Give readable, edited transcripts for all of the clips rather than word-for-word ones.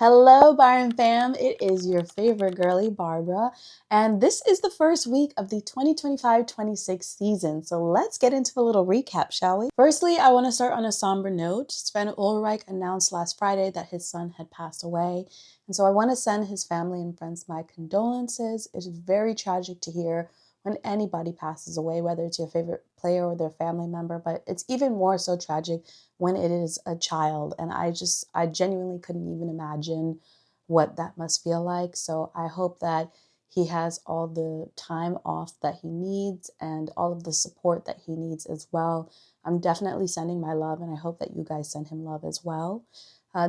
Hello, Bayern fam. It is your favorite girly, Barbara, and this is the first week of the 2025-26 season. So let's get into a little recap, shall we? Firstly, I want to start on a somber note. Sven Ulreich announced last Friday that his son had passed away, and so I want to send his family and friends my condolences. It's very tragic to hear when anybody passes away, whether it's your favorite player or their family member, but it's even more so tragic when it is a child. And I genuinely couldn't even imagine what that must feel like. So I hope that he has all the time off that he needs and all of the support that he needs as well. I'm definitely sending my love, and I hope that you guys send him love as well.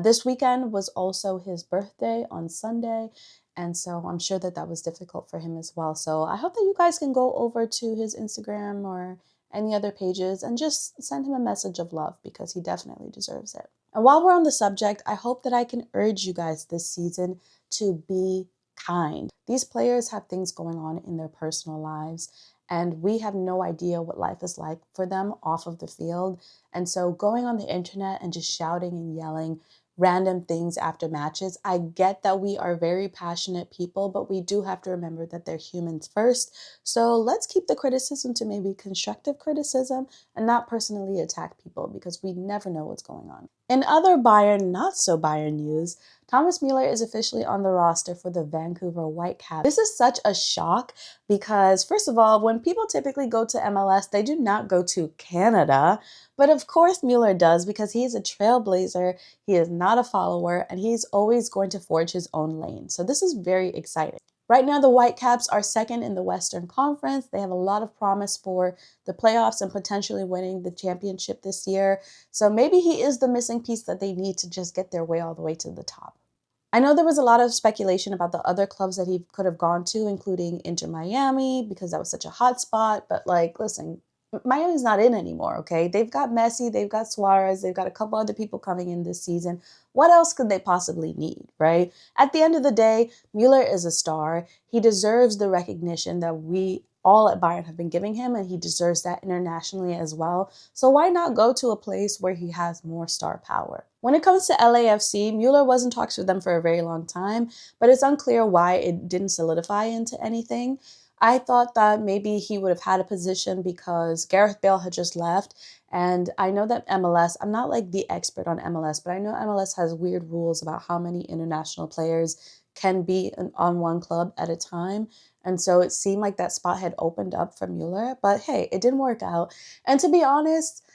This weekend was also his birthday on Sunday, and so I'm sure that that was difficult for him as well. So I hope that you guys can go over to his Instagram or any other pages and just send him a message of love because he definitely deserves it. And while we're on the subject, I hope that I can urge you guys this season to be kind. These players have things going on in their personal lives, and we have no idea what life is like for them off of the field. And so going on the internet and just shouting and yelling random things after matches, I get that we are very passionate people, but we do have to remember that they're humans first. So let's keep the criticism to maybe constructive criticism and not personally attack people, because we never know what's going on. In other Bayern, not so Bayern news, Thomas Müller is officially on the roster for the Vancouver Whitecaps. This is such a shock because, first of all, when people typically go to MLS, they do not go to Canada. But of course Müller does, because he's a trailblazer, he is not a follower, and he's always going to forge his own lane. So this is very exciting. Right now, the Whitecaps are second in the Western Conference. They have a lot of promise for the playoffs and potentially winning the championship this year. So maybe he is the missing piece that they need to just get their way all the way to the top. I know there was a lot of speculation about the other clubs that he could have gone to, including Inter Miami, because that was such a hot spot. But listen, Miami's not in anymore, okay? They've got Messi, they've got Suarez, they've got a couple other people coming in this season. What else could they possibly need, right? At the end of the day, Müller is a star. He deserves the recognition that we all at Bayern have been giving him, and he deserves that internationally as well. So why not go to a place where he has more star power? When it comes to LAFC, Müller was in talks with them for a very long time, but it's unclear why it didn't solidify into anything. I thought that maybe he would have had a position because Gareth Bale had just left. And I know that MLS, I'm not like the expert on MLS, but I know MLS has weird rules about how many international players can be on one club at a time. And so it seemed like that spot had opened up for Müller. But hey, it didn't work out. And to be honest,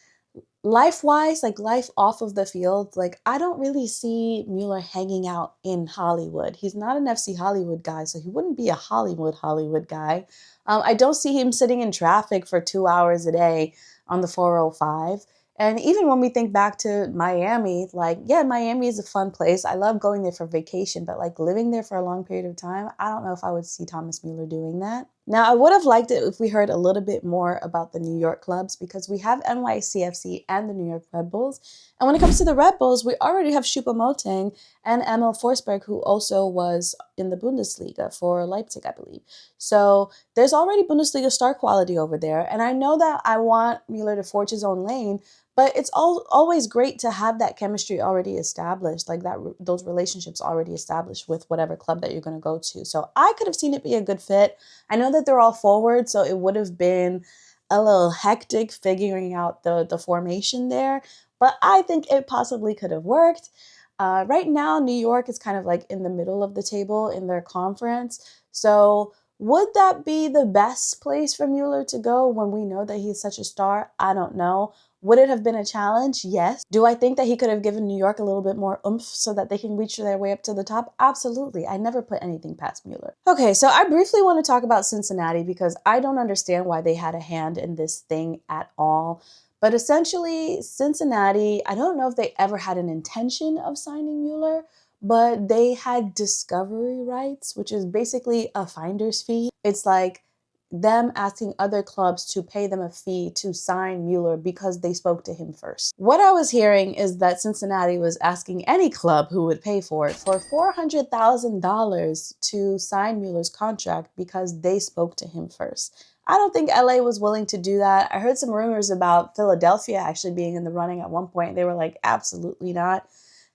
life-wise, like life off of the field, like I don't really see Müller hanging out in Hollywood. He's not an FC Hollywood guy, so he wouldn't be a Hollywood guy. I don't see him sitting in traffic for 2 hours a day on the 405. And even when we think back to Miami, like, yeah, Miami is a fun place. I love going there for vacation, but like living there for a long period of time, I don't know if I would see Thomas Müller doing that. Now, I would have liked it if we heard a little bit more about the New York clubs, because we have NYCFC and the New York Red Bulls. And when it comes to the Red Bulls, we already have Choupo-Moting and Emil Forsberg, who also was in the Bundesliga for Leipzig, I believe. So there's already Bundesliga star quality over there. And I know that I want Müller to forge his own lane, but it's always great to have that chemistry already established, like that those relationships already established with whatever club that you're going to go to. So I could have seen it be a good fit. I know that they're all forward, so it would have been a little hectic figuring out the formation there, but I think it possibly could have worked. Right now, New York is kind of like in the middle of the table in their conference. So would that be the best place for Müller to go when we know that he's such a star? I don't know. Would it have been a challenge? Yes. Do I think that he could have given New York a little bit more oomph so that they can reach their way up to the top? Absolutely. I never put anything past Müller. Okay, so I briefly want to talk about Cincinnati because I don't understand why they had a hand in this thing at all. But essentially, Cincinnati, I don't know if they ever had an intention of signing Müller, but they had discovery rights, which is basically a finder's fee. It's like them asking other clubs to pay them a fee to sign Müller because they spoke to him first. What I was hearing is that Cincinnati was asking any club who would pay for it for $400,000 to sign Müller's contract because they spoke to him first. I don't think LA was willing to do that. I heard some rumors about Philadelphia actually being in the running at one point. They were like, absolutely not.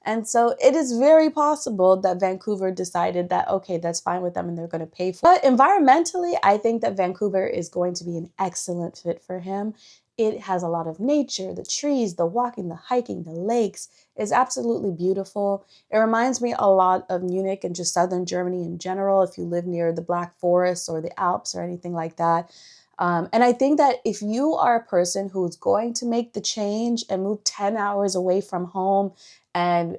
And so it is very possible that Vancouver decided that, okay, that's fine with them and they're going to pay for it. But environmentally, I think that Vancouver is going to be an excellent fit for him. It has a lot of nature, the trees, the walking, the hiking, the lakes. It's absolutely beautiful. It reminds me a lot of Munich and just southern Germany in general, if you live near the Black Forest or the Alps or anything like that. And I think that if you are a person who's going to make the change and move 10 hours away from home and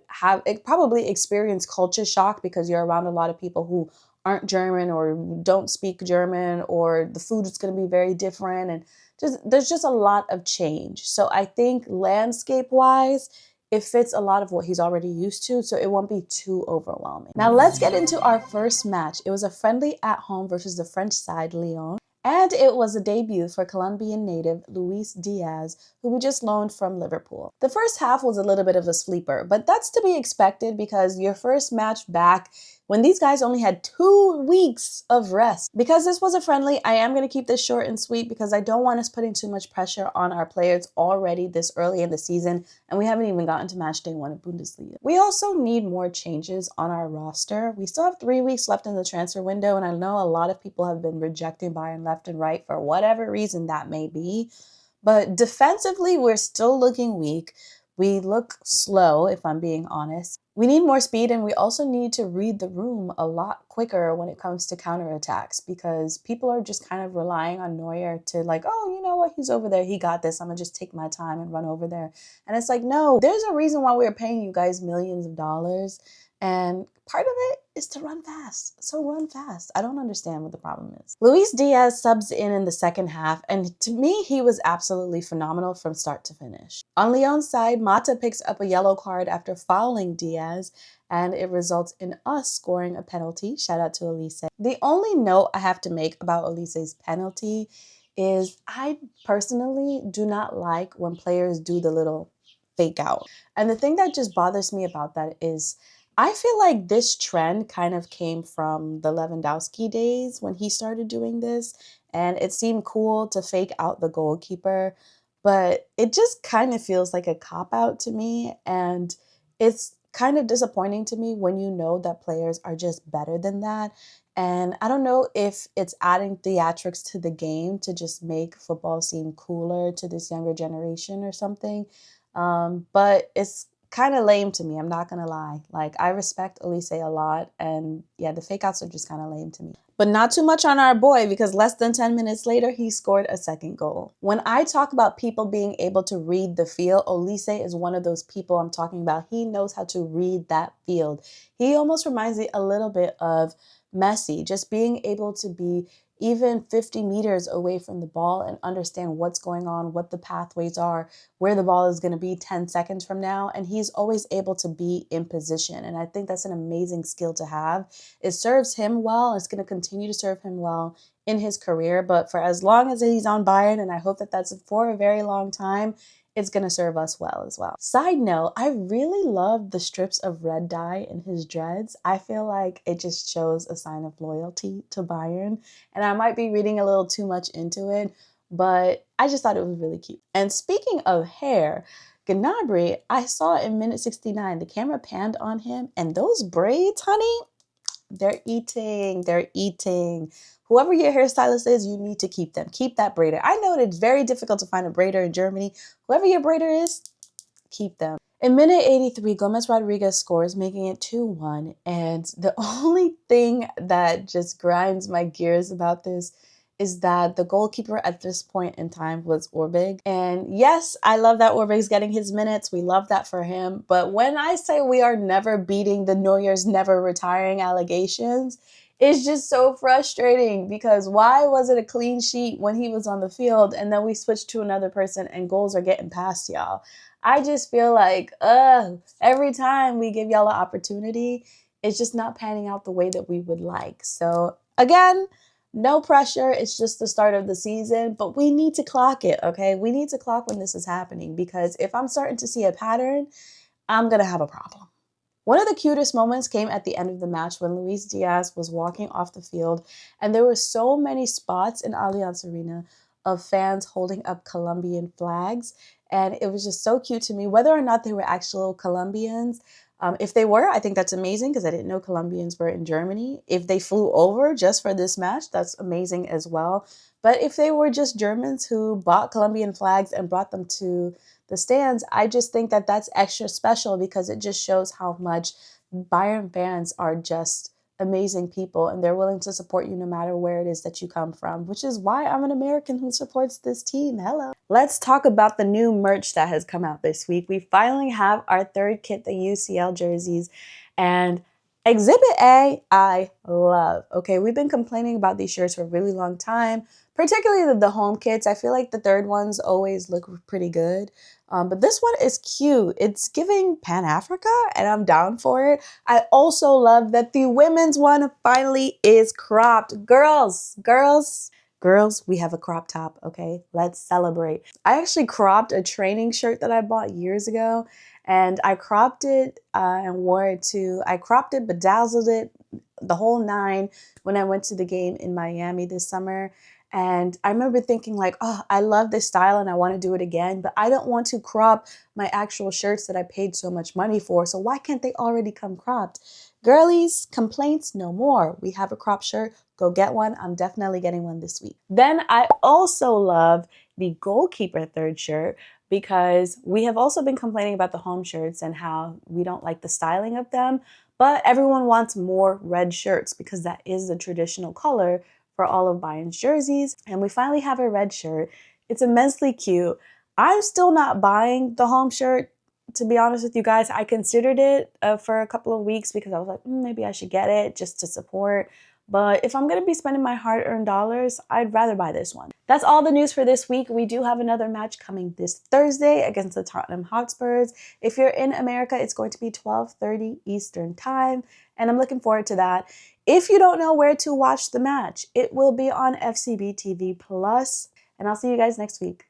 probably experience culture shock because you're around a lot of people who aren't German or don't speak German, or the food is going to be very different, and there's just a lot of change. So I think landscape wise, it fits a lot of what he's already used to, so it won't be too overwhelming. Now let's get into our first match. It was a friendly at home versus the French side, Lyon. And it was a debut for Colombian native Luis Díaz, who we just loaned from Liverpool. The first half was a little bit of a sleeper, but that's to be expected because your first match back when these guys only had 2 weeks of rest. Because this was a friendly, I am going to keep this short and sweet because I don't want us putting too much pressure on our players already this early in the season, and we haven't even gotten to match day 1 of Bundesliga. We also need more changes on our roster. We still have 3 weeks left in the transfer window, and I know a lot of people have been rejecting Bayern left and right for whatever reason that may be. But defensively, we're still looking weak. We look slow, if I'm being honest. We need more speed, and we also need to read the room a lot quicker when it comes to counterattacks, because people are just kind of relying on Neuer to like, oh, you know what, he's over there, he got this, I'm gonna just take my time and run over there. And it's like, no, there's a reason why we're paying you guys millions of dollars. And part of it is to run fast. So run fast. I don't understand what the problem is. Luis Díaz subs in the second half, and to me, he was absolutely phenomenal from start to finish. On Lyon's side, Mata picks up a yellow card after fouling Díaz, and it results in us scoring a penalty. Shout out to Elise. The only note I have to make about Elise's penalty is I personally do not like when players do the little fake out. And the thing that just bothers me about that is I feel like this trend kind of came from the Lewandowski days when he started doing this, and it seemed cool to fake out the goalkeeper, but it just kind of feels like a cop-out to me, and it's kind of disappointing to me when you know that players are just better than that. And I don't know if it's adding theatrics to the game to just make football seem cooler to this younger generation or something, but it's kind of lame to me. I'm not gonna lie. Like, I respect Elise a lot, and yeah, the fake outs are just kind of lame to me. But not too much on our boy, because less than 10 minutes later, he scored a second goal. When I talk about people being able to read the field, Elise is one of those people I'm talking about. He knows how to read that field. He almost reminds me a little bit of Messi, just being able to be even 50 meters away from the ball and understand what's going on, what the pathways are, where the ball is going to be 10 seconds from now. And he's always able to be in position. And I think that's an amazing skill to have. It serves him well. It's going to continue to serve him well in his career. But for as long as he's on Bayern, and I hope that that's for a very long time, it's going to serve us well as well. Side note, I really love the strips of red dye in his dreads. I feel like it just shows a sign of loyalty to Bayern. And I might be reading a little too much into it, but I just thought it was really cute. And speaking of hair, Gnabry, I saw in minute 69, the camera panned on him, and those braids, honey, they're eating. They're eating. Whoever your hairstylist is, you need to keep them. Keep that braider. I know it's very difficult to find a braider in Germany. Whoever your braider is, keep them. In minute 83, Gomez Rodriguez scores, making it 2-1. And the only thing that just grinds my gears about this is that the goalkeeper at this point in time was Ulreich. And yes, I love that Ulreich's getting his minutes. We love that for him. But when I say we are never beating the Neuer's never retiring allegations, it's just so frustrating, because why was it a clean sheet when he was on the field and then we switched to another person and goals are getting past y'all? I just feel like, every time we give y'all an opportunity, it's just not panning out the way that we would like. So again, no pressure. It's just the start of the season, but we need to clock it, okay? We need to clock when this is happening, because if I'm starting to see a pattern, I'm going to have a problem. One of the cutest moments came at the end of the match when Luis Díaz was walking off the field, and there were so many spots in Allianz Arena of fans holding up Colombian flags, and it was just so cute to me. Whether or not they were actual Colombians, If they were, I think that's amazing because I didn't know Colombians were in Germany. If they flew over just for this match, that's amazing as well. But if they were just Germans who bought Colombian flags and brought them to the stands, I just think that that's extra special because it just shows how much Bayern fans are just amazing people and they're willing to support you no matter where it is that you come from, which is why I'm an American who supports this team. Hello. Let's talk about the new merch that has come out this week. We finally have our third kit, the UCL jerseys, and Exhibit A, I love. Okay, we've been complaining about these shirts for a really long time, particularly the home kits. I feel like the third ones always look pretty good. But this one is cute. It's giving Pan-Africa, and I'm down for it. I also love that the women's one finally is cropped. Girls, we have a crop top, okay? Let's celebrate. I actually cropped a training shirt that I bought years ago, and I cropped it and wore it to, I cropped it, bedazzled it, the whole nine when I went to the game in Miami this summer. And I remember thinking like, oh, I love this style and I want to do it again, but I don't want to crop my actual shirts that I paid so much money for. So why can't they already come cropped? Girlies, complaints, no more. We have a crop shirt. Go get one. I'm definitely getting one this week. Then I also love the goalkeeper third shirt because we have also been complaining about the home shirts and how we don't like the styling of them, but everyone wants more red shirts because that is the traditional color for all of Bayern's jerseys. And we finally have a red shirt. It's immensely cute. I'm still not buying the home shirt. To be honest with you guys, I considered it for a couple of weeks because I was like, maybe I should get it just to support. But if I'm going to be spending my hard-earned dollars, I'd rather buy this one. That's all the news for this week. We do have another match coming this Thursday against the Tottenham Hotspurs. If you're in America, it's going to be 12:30 Eastern Time, and I'm looking forward to that. If you don't know where to watch the match, it will be on FCB TV Plus, and I'll see you guys next week.